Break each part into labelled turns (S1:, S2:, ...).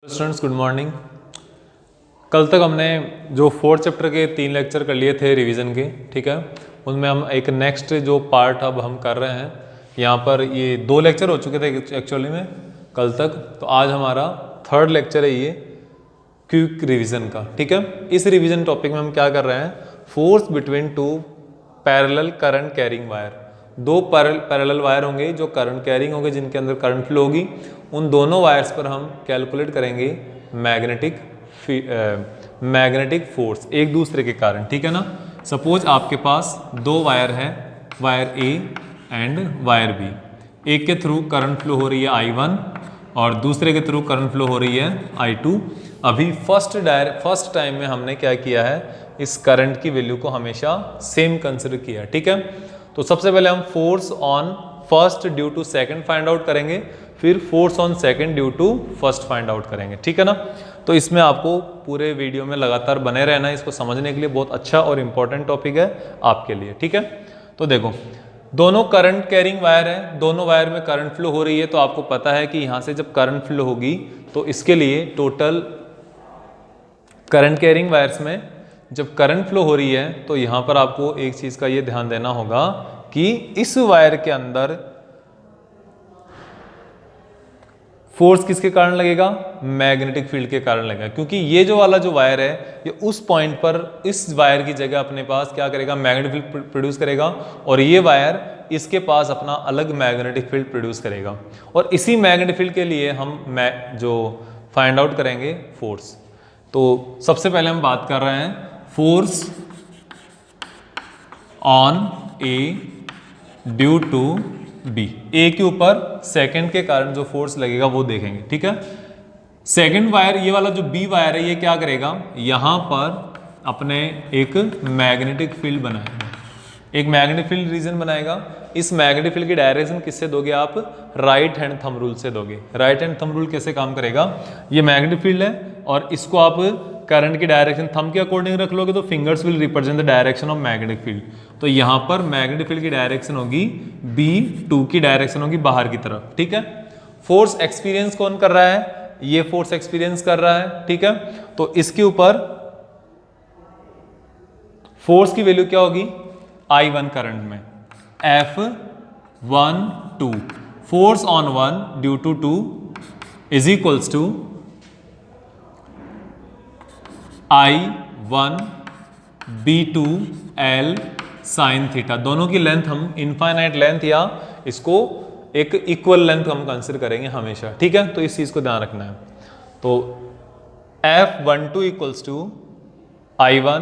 S1: Students good morning. कल तक हमने जो 4th चैप्टर के 3 लेक्चर कर लिए थे रिवीजन के, ठीक है। उनमें हम एक नेक्स्ट जो पार्ट अब हम कर रहे हैं, यहाँ पर ये 2 लेक्चर हो चुके थे एक्चुअली में कल तक, तो आज हमारा 3rd लेक्चर है ये क्विक रिवीजन का, ठीक है। इस रिवीजन टॉपिक में हम क्या कर रहे हैं, force between 2 parallel current carrying wire. 2 parallel wire होंगे जो करंट कैरिंग होंगे, जिनके अंदर करंट फ्लो होगी। उन दोनों वायर्स पर हम कैलकुलेट करेंगे मैग्नेटिक फोर्स एक दूसरे के कारण, ठीक है ना। सपोज आपके पास 2 वायर है, wire A and wire B. एक के थ्रू करंट फ्लो हो रही है I1 और दूसरे के थ्रू करंट फ्लो हो रही है I2। अभी फर्स्ट टाइम में हमने क्या किया है, इस करंट की वैल्यू को हमेशा सेम कंसिडर किया, ठीक है। तो सबसे पहले हम force on first due to second find out करेंगे, फिर force on second due to first find out करेंगे, ठीक है ना। तो इसमें आपको पूरे वीडियो में लगातार बने रहना है, इसको समझने के लिए बहुत अच्छा और इम्पोर्टेंट टॉपिक है आपके लिए, ठीक है। तो देखो, दोनों करंट कैरिंग वायर है, दोनों वायर में करंट फ्लो हो रही है। तो आपको पता है कि यहाँ से जब करंट फ्लो होगी तो इसके लिए टोटल करंट कैरिंग वायर्स में जब करंट फ्लो हो रही है तो यहाँ पर आपको एक चीज़ का ये ध्यान देना होगा कि इस वायर के अंदर फोर्स किसके कारण लगेगा, मैग्नेटिक फील्ड के कारण लगेगा। क्योंकि ये जो वाला जो वायर है, ये उस पॉइंट पर इस वायर की जगह अपने पास क्या करेगा, मैग्नेटिक फील्ड प्रोड्यूस करेगा, और ये वायर इसके पास अपना अलग मैग्नेटिक फील्ड प्रोड्यूस करेगा। और इसी मैग्नेटिक फील्ड के लिए हम जो फाइंड आउट करेंगे फोर्स। तो सबसे पहले हम बात कर रहे हैं force on A due to B. A के ऊपर सेकंड के कारण जो फोर्स लगेगा वो देखेंगे, ठीक है। सेकंड वायर, ये वाला जो बी वायर है, ये क्या करेगा, यहां पर अपने एक मैग्नेटिक फील्ड बनाएगा, एक मैग्नेटिक फील्ड रीजन बनाएगा। इस मैग्नेटिक फील्ड की डायरेक्शन किससे दोगे आप, राइट हैंड थंब रूल से दोगे। राइट हैंड थंब रूल कैसे काम करेगा, ये मैग्नेटिक फील्ड है और इसको आप करंट की डायरेक्शन थंब के अकॉर्डिंग रख लोगे तो fingers will represent the direction of magnetic field. तो यहां पर मैग्नेटिक फील्ड की डायरेक्शन होगी B2 की डायरेक्शन होगी बाहर की तरफ, ठीक है। फोर्स एक्सपीरियंस कौन कर रहा है, ये फोर्स एक्सपीरियंस कर रहा है, ठीक है। तो इसके ऊपर फोर्स की वैल्यू क्या होगी, I1 करंट में F12 force on 1 due to 2 is equals to I1 B2 L sine theta. दोनों की लेंथ हम इनफाइनाइट लेंथ या इसको एक इक्वल लेंथ हम कंसिडर करेंगे हमेशा, ठीक है। तो इस चीज को ध्यान रखना है। तो F12 equals to I1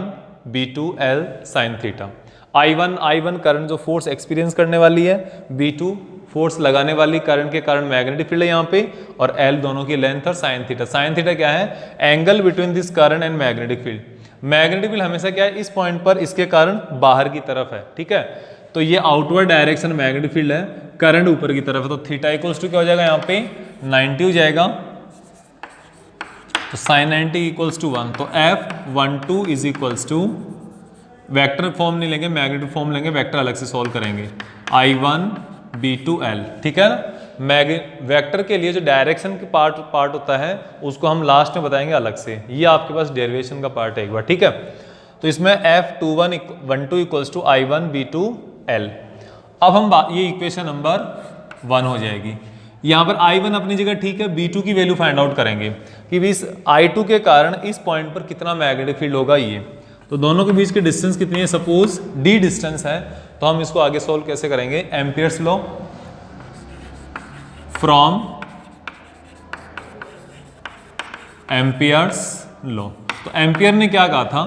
S1: B2 L sine theta. I1 current जो फोर्स एक्सपीरियंस करने वाली है, B2 फोर्स लगाने वाली करंट के कारण मैग्नेटिक फील्ड है यहाँ पे, और L दोनों की लेंथ और साइन थीटा। साइन थीटा क्या है, angle between this current and magnetic field. Magnetic field हमेशा क्या है, इस पॉइंट पर इसके कारण बाहर की तरफ है, ठीक है। तो ये आउटवर्ड डायरेक्शन मैग्नेटिक फील्ड है, करंट ऊपर की तरफ है। तो थीटा इक्वल्स टू क्या हो जाएगा, यहाँ पे 90 हो जाएगा, तो साइन 90 इक्वल्स टू 1। तो F12 is equals to, vector form नहीं लेंगे, मैग्नेटिक फॉर्म लेंगे, वेक्टर अलग से सॉल्व करेंगे, I1 B2 L, ठीक है ना। वेक्टर के लिए जो डायरेक्शन के पार्ट होता है उसको हम लास्ट में बताएंगे अलग से, ये आपके पास डेरिवेशन का पार्ट है एक बार, ठीक है। तो इसमें F12 equals to I1 B2 L। अब हम ये इक्वेशन नंबर 1 हो जाएगी। यहाँ पर I1 अपनी जगह ठीक है, B2 की वैल्यू फाइंड आउट करेंगे कि इस I2 के कारण इस पॉइंट पर कितना मैग्नेटिक फील्ड होगा ये। तो दोनों के बीच की डिस्टेंस कितनी है, सपोज D डिस्टेंस है, तो हम इसको आगे सोल्व कैसे करेंगे, Ampere's law from Ampere's law. तो एम्पियर ने क्या कहा था,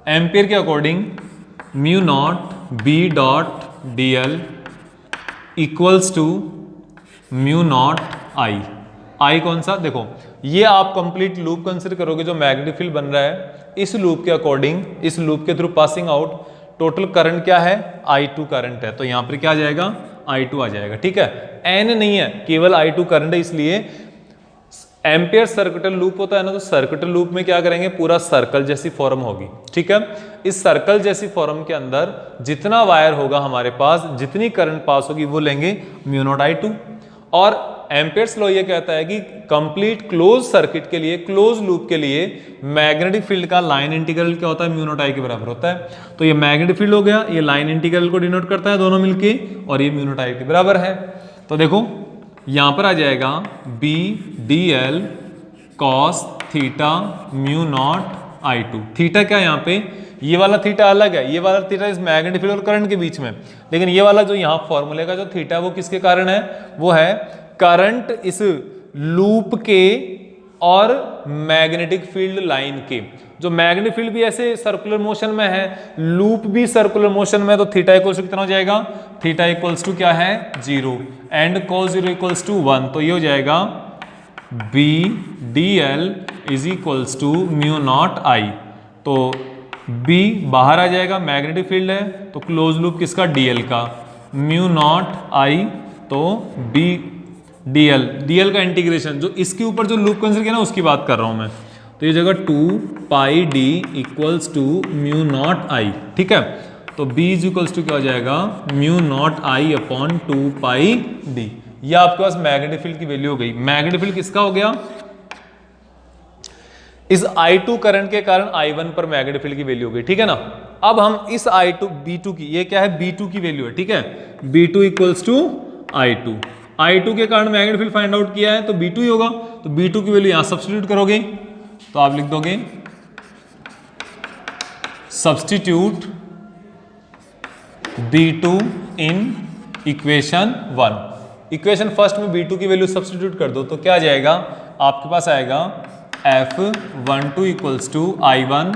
S1: एम्पियर के according mu not B dot DL equals to mu not I कौन सा, देखो ये आप कंप्लीट लूप कंसिडर करोगे, जो मैग्नेटिक फील्ड बन रहा है इस लूप के अकॉर्डिंग, इस लूप के through passing out total current क्या है, I2 करंट है। तो यहां पर क्या आ जाएगा, I2 आ जाएगा, ठीक है। N नहीं है, केवल I2 करंट है, इसलिए एम्पियर सर्कुलर लूप होता है ना, तो सर्कुलर लूप में क्या करेंगे, पूरा सर्कल जैसी फॉर्म होगी, ठीक है। इस सर्कल जैसी फॉर्म के अंदर जितना वायर होगा हमारे पास, जितनी करंट पास होगी वो लेंगे म्यू नॉट I2। और एम्पियर्स लॉ ये कहता है कि कंप्लीट क्लोज सर्किट के लिए, क्लोज लूप के लिए मैग्नेटिक फील्ड का लाइन इंटीग्रल क्या होता है, म्यू नॉट आई के बराबर होता है। तो ये मैग्नेटिक फील्ड हो गया, ये लाइन इंटीग्रल को डिनोट करता है दोनों मिलके, और ये म्यू नॉट आई के बराबर है। तो देखो यहां पर आ जाएगा B D L cos theta mu not I two. थीटा क्या है यहाँ पे, ये वाला थीटा अलग है, ये वाला थीटा इस मैग्नेटिक फील्ड और करंट के बीच में, लेकिन ये वाला जो यहाँ फॉर्मूले का जो थीटा है वो किसके कारण है, वो है करंट इस लूप के और मैग्नेटिक फील्ड लाइन के। जो मैग्नेटिक फील्ड भी ऐसे सर्कुलर मोशन में है, लूप भी सर्कुलर मोशन में, तो थीटा इक्वल्स टू कितना हो जाएगा, थीटा इक्वल्स टू क्या है 0 एंड cos 0 इक्वल्स टू 1। तो ये हो जाएगा B D L is equals to mu not I. तो B बाहर आ जाएगा, मैग्नेटिक फील्ड है, तो क्लोज लूप किसका, DL का, म्यू नॉट I, तो B DL का इंटीग्रेशन, जो इसके ऊपर जो लूप कंसिडर किया ना उसकी बात कर रहा हूं मैं। तो ये जगह 2 pi D equals to mu not I, ठीक है। तो B इज इक्वल्स टू क्या हो जाएगा, mu not I upon 2 pi D। ये आपके पास मैग्नेटिक फील्ड की वैल्यू हो गई। मैग्नेटिक फील्ड किसका हो गया, इस I2 करंट के कारण I1 पर मैग्नेटिक फील्ड की वैल्यू हो गई, ठीक है ना। अब हम इस I2 B2 की, ये क्या है B2 की वैल्यू है, ठीक है, B2 इक्वल्स टू I2 के कारण मैग्नेटिक फील्ड फाइंड आउट किया है, तो B2 ही होगा। तो B2 की वैल्यू यहां सब्स्टिट्यूट करोगे तो आप लिख दोगे substitute B2 in equation 1। Equation first में B2 की वैल्यू सब्स्टिट्यूट कर दो तो क्या आ जाएगा, आपके पास आएगा F12 equals to I1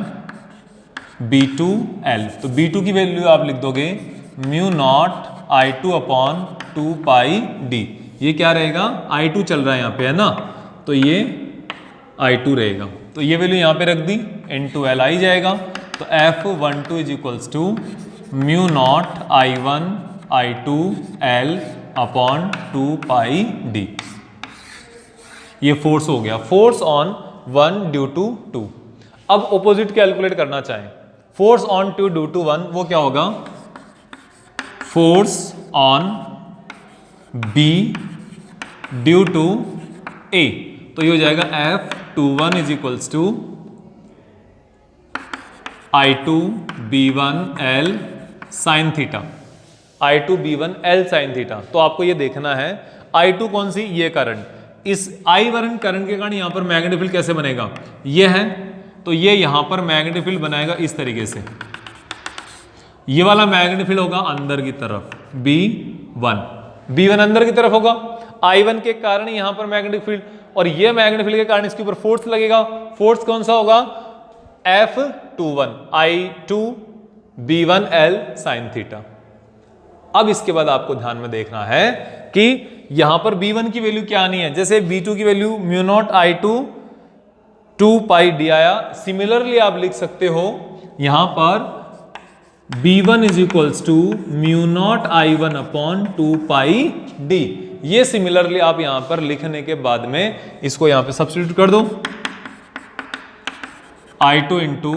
S1: B2L। तो B2 की वैल्यू आप लिख दोगे mu not I2 upon 2 pi D। ये क्या रहेगा, I2 चल रहा है यहाँ पे, है ना, तो ये I2 रहेगा। तो ये वैल्यू यहाँ पे रख दी, into L आई जाएगा। तो F12 is equals to mu not I1 I2 L upon 2 pi D। ये फोर्स हो गया, फोर्स ऑन 1 ड्यू टू 2। अब ऑपोजिट कैलकुलेट करना चाहें, फोर्स ऑन 2 ड्यू टू 1, वो क्या होगा, force on B due to A। तो ये हो जाएगा F21 is equals to I2 B1 L sine theta, I2 B1 L sine theta. तो आपको ये देखना है I2 कौन सी, ये करंट, इस I1 करंट के कारण यहां पर मैग्नेटिक फील्ड कैसे बनेगा, ये है, तो ये यहां पर मैग्नेटिक फील्ड बनाएगा इस तरीके से। ये वाला मैग्नेटिक फील्ड होगा अंदर की तरफ, B1 अंदर की तरफ होगा, I1 के कारण यहां पर मैग्नेटिक फील्ड, और ये मैग्नेटिक फील्ड के कारण इसके ऊपर फोर्स लगेगा। फोर्स कौन सा होगा, F21 I2 B1 L sine theta. अब इसके बाद आपको ध्यान में देखना है कि यहां पर B1 की वैल्यू क्या आनी है, जैसे B2 की value mu not I2 2 pi D आया, सिमिलरली आप लिख सकते हो यहां पर B1 is equals to mu not I1 upon 2 pi D। ये सिमिलरली आप यहां पर लिखने के बाद में इसको यहां पे सब्स्टिट्यूट कर दो, I2 into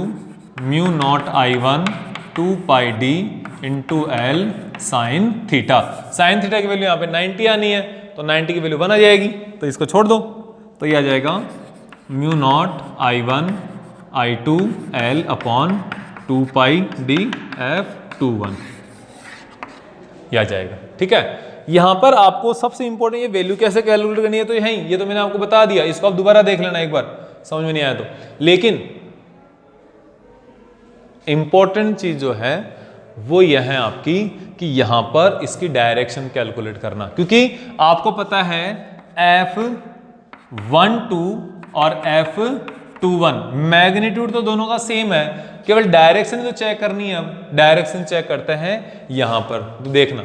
S1: mu not I1 2 pi D into L sine theta. Sine theta की वैल्यू यहाँ पे 90 आनी है, तो 90 की वैल्यू 1 आ जाएगी, तो इसको छोड़ दो, तो ये आ जाएगा mu not I1 I2 L upon 2 pi D F21, यह आ जाएगा, ठीक है। यहां पर आपको सबसे इंपॉर्टेंट ये वैल्यू कैसे कैलकुलेट करनी है, तो ये तो मैंने आपको बता दिया, इसको आप दोबारा देख लेना एक बार, समझ में नहीं आया तो। लेकिन इंपॉर्टेंट चीज जो है वो यह है आपकी कि यहां पर इसकी डायरेक्शन कैलकुलेट करना, क्योंकि आपको पता है F12 और F21 मैग्नीट्यूड तो दोनों का सेम है, केवल डायरेक्शन जो चेक करनी है। अब डायरेक्शन चेक करते हैं यहां पर, तो देखना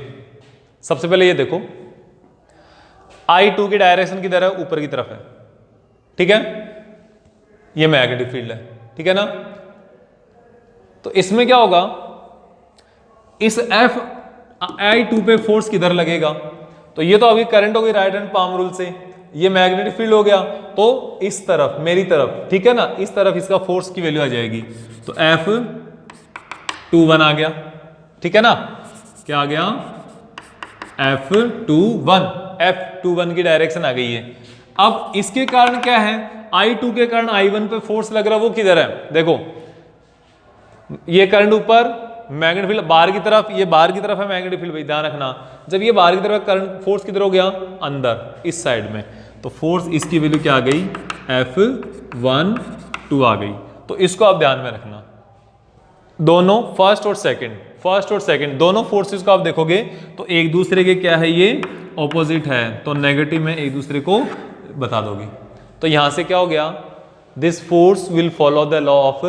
S1: सबसे पहले ये देखो I2 की डायरेक्शन किधर है, ऊपर की तरफ है, ठीक है, ये मैग्नेटिक फील्ड है, ठीक है ना। तो इसमें क्या होगा, इस I2 पे फोर्स किधर लगेगा, तो ये तो अभी करंट होगी राइट हैंड पाम रूल से, ये मैग्नेटिक फील्ड हो गया, तो इस तरफ मेरी तरफ, ठीक है ना, इस तरफ इसका फोर्स की वैल्यू आ जाएगी, तो F21 आ गया, ठीक है ना, क्या आ गया F21, F21 की डायरेक्शन आ गई है। अब इसके कारण क्या है, I2 के कारण I1 पे फोर्स लग रहा है, वो किधर है, देखो ये करंट ऊपर, मैग्नेटिक फील्ड बाहर की तरफ, ये बाहर की तरफ है मैग्नेटिक फील्ड, भाई ध्यान रखना। जब ये बाहर की तरफ करंट, फोर्स किधर हो गया, अंदर इस साइड में, तो फोर्स इसकी वैल्यू क्या आ गई, F12 आ गई। तो इसको आप ध्यान में रखना, दोनों फर्स्ट और सेकंड दोनों फोर्सेस को आप देखोगे तो एक दूसरे के क्या है, ये ऑपोजिट है, तो नेगेटिव में एक दूसरे को बता दोगे। तो यहां से क्या हो गया, this force will follow the law of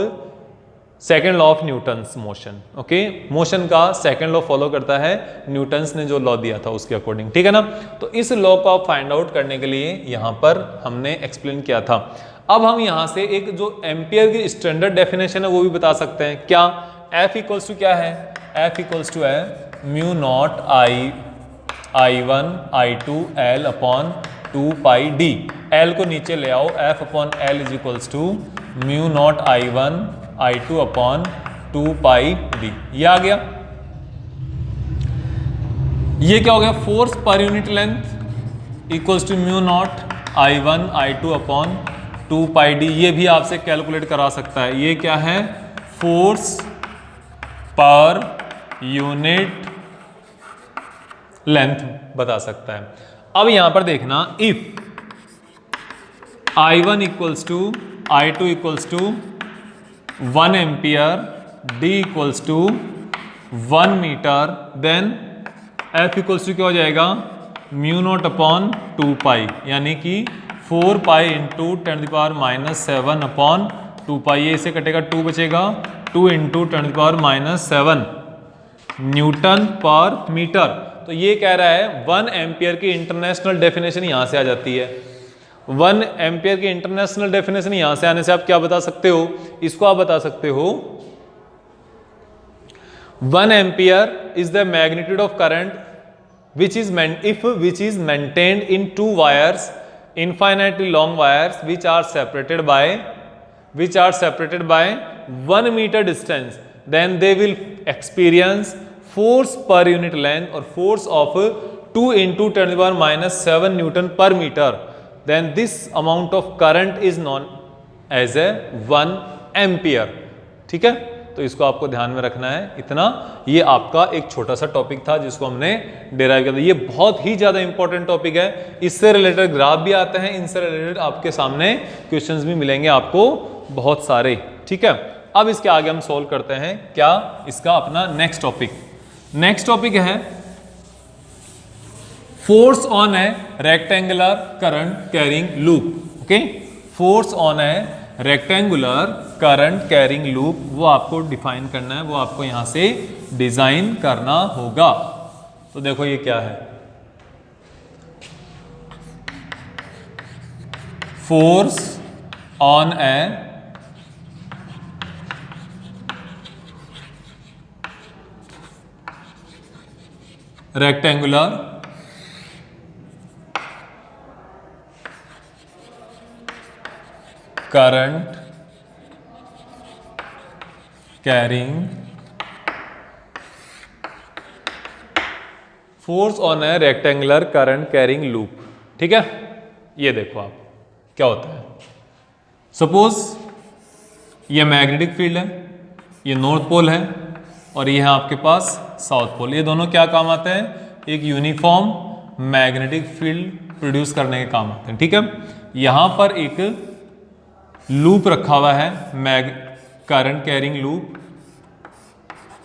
S1: second law of Newton's motion. Okay, motion का सेकेंड लॉ फॉलो करता है, न्यूटन्स ने जो लॉ दिया था उसके अकॉर्डिंग, ठीक है ना। तो इस लॉ को आप फाइंड आउट करने के लिए यहां पर हमने एक्सप्लेन किया था। अब हम यहां से एक जो एम्पियर की स्टैंडर्ड डेफिनेशन है वो भी बता सकते हैं। क्या, F इक्वल्स टू क्या है, F इक्वल्स टू है mu not I1 I2 L upon 2 pi D। L को नीचे ले आओ, F अपॉन L is equals to mu not I1 I2 upon 2 pi D। ये आ गया। ये क्या हो गया, force per unit length equals to mu not I1 I2 upon 2 pi D। ये भी आपसे कैलकुलेट करा सकता है। ये क्या है, फोर्स पर यूनिट लेंथ बता सकता है। अब यहां पर देखना, if I1 equals to I2 equals to 1 ampere, D equals to 1 metre, then F equals to क्या हो जाएगा, म्यू नॉट अपॉन 2 पाई, यानी कि 4 पाई इंटू 10⁻⁻7 अपॉन 2 पाई। ये इसे कटेगा, 2 बचेगा, 2 इंटू 10⁻⁻7 न्यूटन पर मीटर। तो ये कह रहा है 1 एम्पियर की इंटरनेशनल डेफिनेशन यहां से आ जाती है। 1 एम्पियर की इंटरनेशनल डेफिनेशन यहां से आने से आप क्या बता सकते हो, इसको आप बता सकते हो 1 ampere is the magnitude of current which is maintained in 2 wires, infinitely long wires which are separated by 1 meter distance, then they will experience force per unit length or force of 2 into 10⁻⁻7 Newton per meter, then this amount of current is known as a 1 ampere। ठीक है, तो इसको आपको ध्यान में रखना है। इतना ये आपका एक छोटा सा टॉपिक था जिसको हमने डेराइव किया था। ये बहुत ही ज्यादा इंपॉर्टेंट टॉपिक है, इससे रिलेटेड ग्राफ भी आते हैं, इनसे रिलेटेड आपके सामने क्वेश्चंस भी मिलेंगे आपको बहुत सारे। ठीक है, अब इसके आगे हम सोल्व करते हैं क्या, इसका अपना नेक्स्ट टॉपिक है force on A rectangular current carrying loop. Okay, force on A rectangular current carrying loop, वो आपको डिफाइन करना है, वो आपको यहां से डिजाइन करना होगा। तो देखो ये क्या है, force on A rectangular current carrying force on A rectangular current carrying loop. ठीक है, ये देखो आप क्या होता है, सपोज ये मैग्नेटिक फील्ड है, ये नॉर्थ पोल है और ये है आपके पास साउथ पोल। ये दोनों क्या काम आते हैं, एक यूनिफॉर्म मैग्नेटिक फील्ड प्रोड्यूस करने के काम आते हैं। ठीक है, यहां पर एक लूप रखा हुआ है, करंट कैरिंग लूप।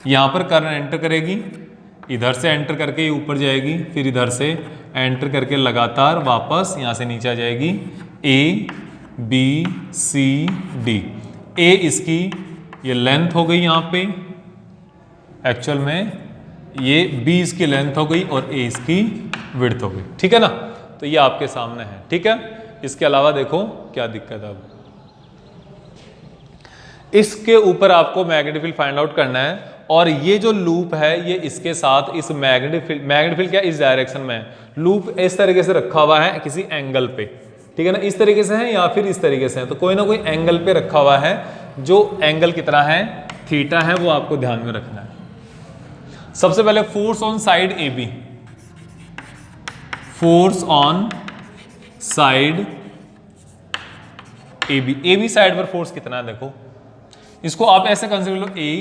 S1: यहां पर करंट एंटर करेगी, इधर से एंटर करके ये ऊपर जाएगी, फिर इधर से एंटर करके लगातार वापस यहां से नीचे आ जाएगी। ए बी सी डी, ए इसकी ये लेंथ हो गई यहां पे, एक्चुअल में ये बी इसकी लेंथ हो गई और ए इसकी विड्थ हो गई। ठीक है ना, तो ये आपके सामने है। ठीक है, इसके अलावा देखो क्या दिक्कत है, अब इसके ऊपर आपको मैग्नेटिक फील्ड फाइंड आउट करना है और ये जो लूप है ये इसके साथ इस मैग्नेटिक फील्ड क्या इस डायरेक्शन में है। लूप इस तरीके से रखा हुआ है किसी एंगल पे, ठीक है ना, इस तरीके से है या फिर इस तरीके से है, तो कोई ना कोई एंगल पे रखा हुआ है। जो एंगल कितना है, थीटा है, वो आपको ध्यान में रखना है। सबसे पहले force on side A B, force on side A B side पर फोर्स कितना है देखो, इसको आप ऐसे कंसीडर लो, A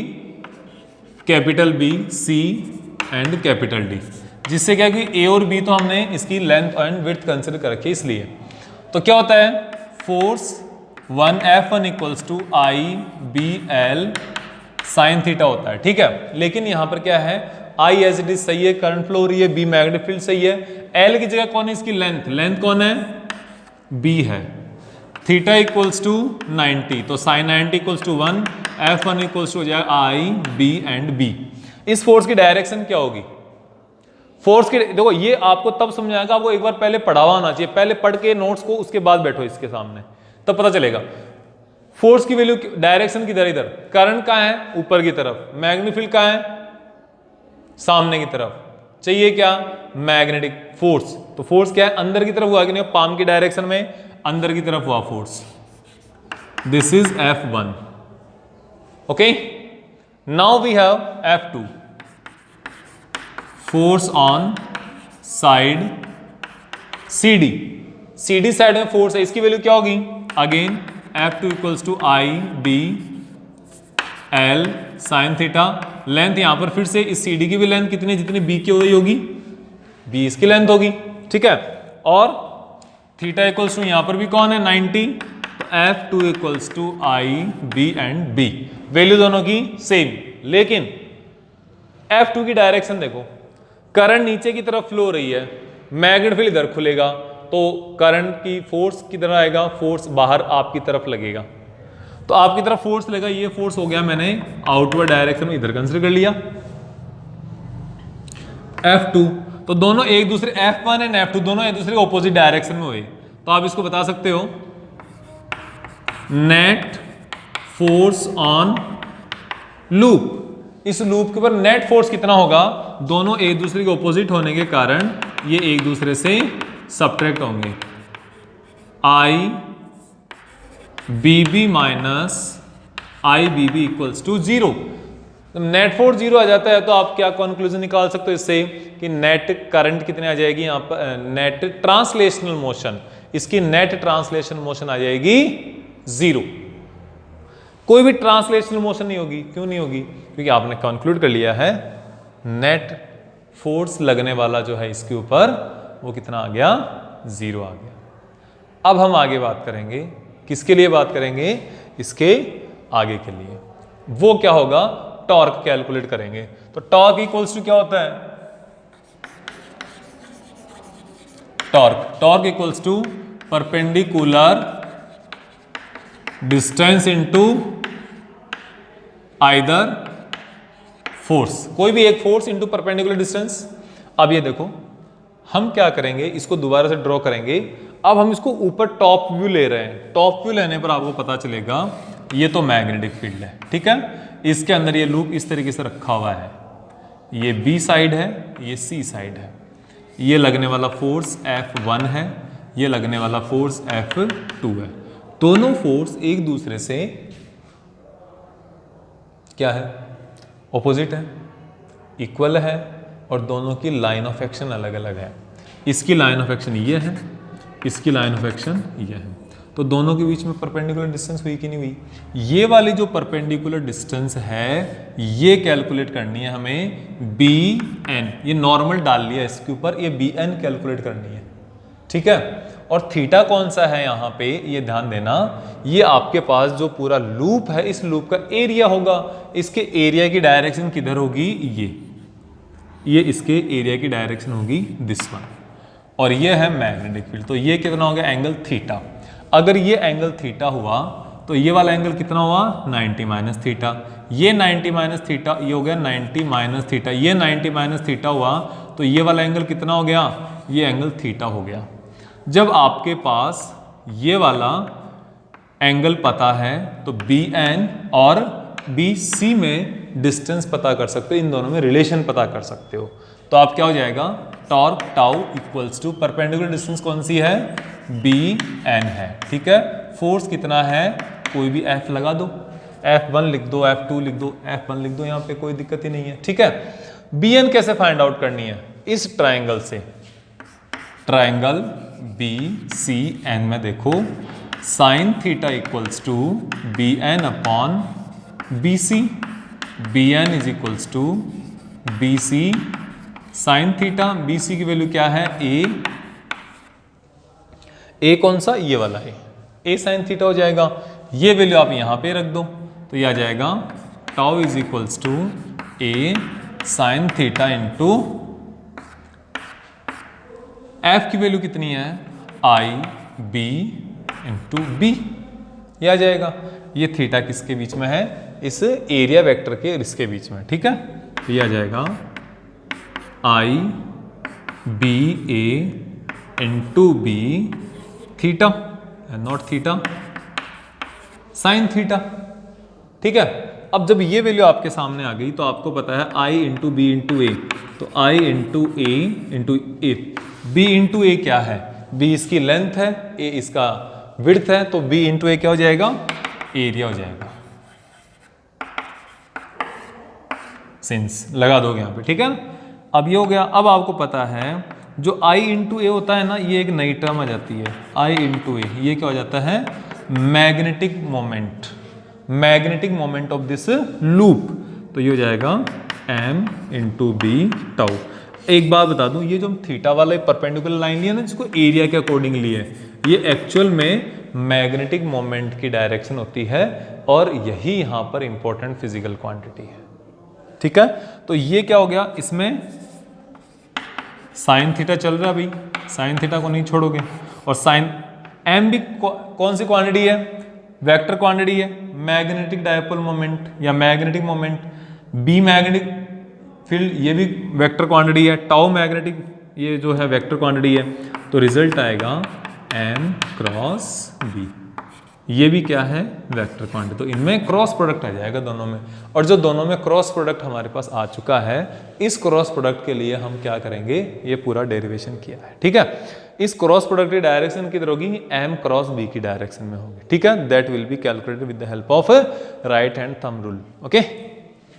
S1: capital B C and capital D, जिससे क्या कि ए और बी तो हमने इसकी लेंथ एंड विड्थ कंसीडर कर रखी है, इसलिए तो क्या होता है force 1F1 equals to I B L sine theta होता है, ठीक है। लेकिन यहां पर क्या है, आई एज इट इज सही है, करंट फ्लो हो रही है, बी मैग्नेटिक फील्ड सही है, एल की जगह कौन है इसकी लेंथ, लेंथ कौन है बी है, थीटा इक्वल्स टू 90, तो sine 90 equals to 1, F1 equals to हो जाएगा आई बी एंड बी। इस फोर्स की डायरेक्शन क्या होगी, फोर्स की देखो ये आपको तब समझ आएगा, आपको एक बार पहले पढ़ा हुआ होना चाहिए, पहले पढ़ के नोट्स को उसके बाद बैठो इसके सामने, तब पता चलेगा। फोर्स की वैल्यू डायरेक्शन किधर, इधर करंट कहां है ऊपर की तरफ, मैग्नेटिक फील्ड कहां है सामने की तरफ, चाहिए क्या मैग्नेटिक फोर्स, तो फोर्स क्या है अंदर की तरफ हुआ कि नहीं, पाम की डायरेक्शन में अंदर की तरफ हुआ force, this is F1, okay. Now we have F2, force on side CD, CD side में फोर्स है, इसकी वैल्यू क्या होगी again F2 equals to I B L sine theta, length यहां पर फिर से इस CD की भी लेंथ कितनी, जितनी B की होगी B इसकी लेंथ होगी, ठीक है, और थीटा इक्वल्स टू यहां पर भी कौन है 90, तो F2 equals to I B and B, value दोनों की सेम, लेकिन F2 की डायरेक्शन देखो, करंट नीचे की तरफ फ्लो हो रही है, मैग्नेटिक फील्ड इधर खुलेगा, तो करंट की फोर्स किधर आएगा, फोर्स बाहर आपकी तरफ लगेगा, तो आपकी तरफ फोर्स लगेगा, ये फोर्स हो गया मैंने आउटवर्ड डायरेक्शन में इधर कंसीडर कर लिया F2, तो दोनों एक दूसरे F1 एंड F2 दोनों एक दूसरे ऑपोजिट डायरेक्शन में हुए, तो आप इसको बता सकते हो नेट फोर्स ऑन लूप, इस लूप के ऊपर नेट फोर्स कितना होगा, दोनों एक दूसरे के ऑपोजिट होने के कारण ये एक दूसरे से सब्ट्रैक्ट होंगे, I B B minus I B B equals to 0, net force 0 आ जाता है, तो आप क्या कंक्लूजन निकाल सकते हो इससे कि नेट करंट कितने आ जाएगी, यहां पर नेट ट्रांसलेशनल मोशन, इसकी नेट ट्रांसलेशन मोशन आ जाएगी 0, कोई भी ट्रांसलेशनल मोशन नहीं होगी, क्यों नहीं होगी, क्योंकि आपने कंक्लूड कर लिया है नेट फोर्स लगने वाला जो है इसके ऊपर वो कितना आ गया 0 आ गया। अब हम आगे बात करेंगे, किसके लिए बात करेंगे, इसके आगे के लिए, वो क्या होगा टॉर्क कैलकुलेट करेंगे, तो टॉर्क इक्वल्स टू क्या होता है, torque equals to perpendicular distance into either force, कोई भी एक फोर्स इनटू परपेंडिकुलर डिस्टेंस। अब ये देखो हम क्या करेंगे, इसको दोबारा से ड्रॉ करेंगे, अब हम इसको ऊपर टॉप व्यू ले रहे हैं, टॉप व्यू लेने पर आपको पता चलेगा ये तो मैग्नेटिक फील्ड है, ठीक है, इसके अंदर ये लूप इस तरीके से रखा हुआ है, ये B साइड है, ये C साइड है, ये लगने वाला फोर्स F1 है, ये लगने वाला फोर्स F2 है, दोनों फोर्स एक दूसरे से क्या है ऑपोजिट है, इक्वल है, और दोनों की लाइन ऑफ एक्शन अलग अलग है, इसकी लाइन ऑफ एक्शन ये है, इसकी लाइन ऑफ एक्शन ये है, तो दोनों के बीच में परपेंडिकुलर डिस्टेंस हुई कि नहीं हुई, ये वाली जो परपेंडिकुलर डिस्टेंस है ये कैलकुलेट करनी है हमें BN, ये नॉर्मल डाल लिया इसके ऊपर, ये BN कैलकुलेट करनी है, ठीक है, और थीटा कौन सा है यहाँ पे ये ध्यान देना, ये आपके पास जो पूरा लूप है इस लूप का एरिया होगा, इसके एरिया की डायरेक्शन किधर होगी, ये इसके एरिया की डायरेक्शन होगी दिस वन, और ये है मैग्नेटिक फील्ड, तो ये कितना हो गया एंगल थीटा, अगर ये एंगल थीटा हुआ तो ये वाला एंगल कितना हुआ 90 माइनस थीटा, ये 90 माइनस थीटा, ये हो गया 90 माइनस थीटा, ये 90 माइनस थीटा हुआ तो ये वाला एंगल कितना हो गया, ये एंगल थीटा हो गया। जब आपके पास ये वाला एंगल पता है तो BN और BC में डिस्टेंस पता कर सकते हो, इन दोनों में रिलेशन पता कर सकते हो, तो आप क्या हो जाएगा torque tau equals to perpendicular distance कौन सी है BN है, ठीक है, फोर्स कितना है कोई भी F लगा दो, F1 लिख दो, F2 लिख दो, F1 लिख दो, यहाँ पे कोई दिक्कत ही नहीं है, ठीक है। BN कैसे फाइंड आउट करनी है, इस ट्राइंगल से ट्राइंगल बी सी एन में देखो sine theta equals to B N upon B C, B N is equals to B C sine theta, B C की वैल्यू क्या है ए कौन सा, ये वाला है, ए साइन थीटा हो जाएगा। ये वैल्यू आप यहां पे रख दो तो ये आ जाएगा tau is equals to A sine theta into F की वैल्यू कितनी है आई बी इंटू बी, ये आ जाएगा। ये थीटा किसके बीच में है, इस एरिया वेक्टर के इसके बीच में, ठीक है। तो ये आ जाएगा I B A into B theta not theta sine theta, ठीक है। अब जब ये वैल्यू आपके सामने आ गई तो आपको पता है आई इंटू बी इंटू ए, तो आई इंटू ए, बी इंटू ए क्या है, बी इसकी लेंथ है, ए इसका विड्थ है, तो बी इंटू ए क्या हो जाएगा, एरिया हो जाएगा। सिंस लगा दोगे यहां पे, ठीक है। अब ये हो गया। अब आपको पता है जो आई इंटू ए होता है ना, ये एक नई टर्म आ जाती है, आई इंटू ए, ये क्या हो जाता है magnetic moment, magnetic moment of this loop, तो ये हो जाएगा एम इंटू बी टाउ। एक बात बता दूं, ये जो थीटा वाला परपेंडिकुलर लाइन लिया ना जिसको एरिया के अकॉर्डिंग लिए, ये एक्चुअल में मैग्नेटिक मोमेंट की डायरेक्शन होती है और यही यहां पर इंपॉर्टेंट फिजिकल क्वांटिटी है, ठीक है। तो ये क्या हो गया, इसमें साइन थीटा चल रहा है भाई, साइन थीटा को नहीं छोड़ोगे, और साइन एम भी कौन सी क्वांटिटी है, वेक्टर क्वांटिटी है, मैग्नेटिक डायपोल मोमेंट या magnetic moment, B magnetic field ये भी वेक्टर क्वांटिटी है, टाउ मैग्नेटिक ये जो है वेक्टर क्वांटिटी है, तो रिजल्ट आएगा एम क्रॉस बी, ये भी क्या है वेक्टर क्वांटिटी, तो इनमें क्रॉस प्रोडक्ट आ जाएगा दोनों में। और जो दोनों में क्रॉस प्रोडक्ट हमारे पास आ चुका है, इस क्रॉस प्रोडक्ट के लिए हम क्या करेंगे, ये पूरा डेरिवेशन किया है, ठीक है। इस क्रॉस प्रोडक्ट की डायरेक्शन किधर होगी, एम क्रॉस बी की डायरेक्शन में होगी, ठीक है। That will be calculated with the help of right hand thumb rule, okay.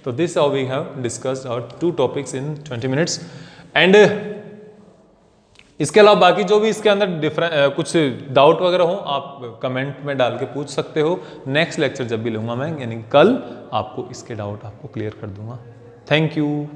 S1: तो this how we have discussed our 2 topics in 20 minutes and इसके अलावा बाकी जो भी इसके अंदर कुछ डाउट वगैरह हो आप कमेंट में डाल के पूछ सकते हो। नेक्स्ट लेक्चर जब भी लूंगा मैं, यानी कल, आपको इसके डाउट आपको क्लियर कर दूंगा। Thank you.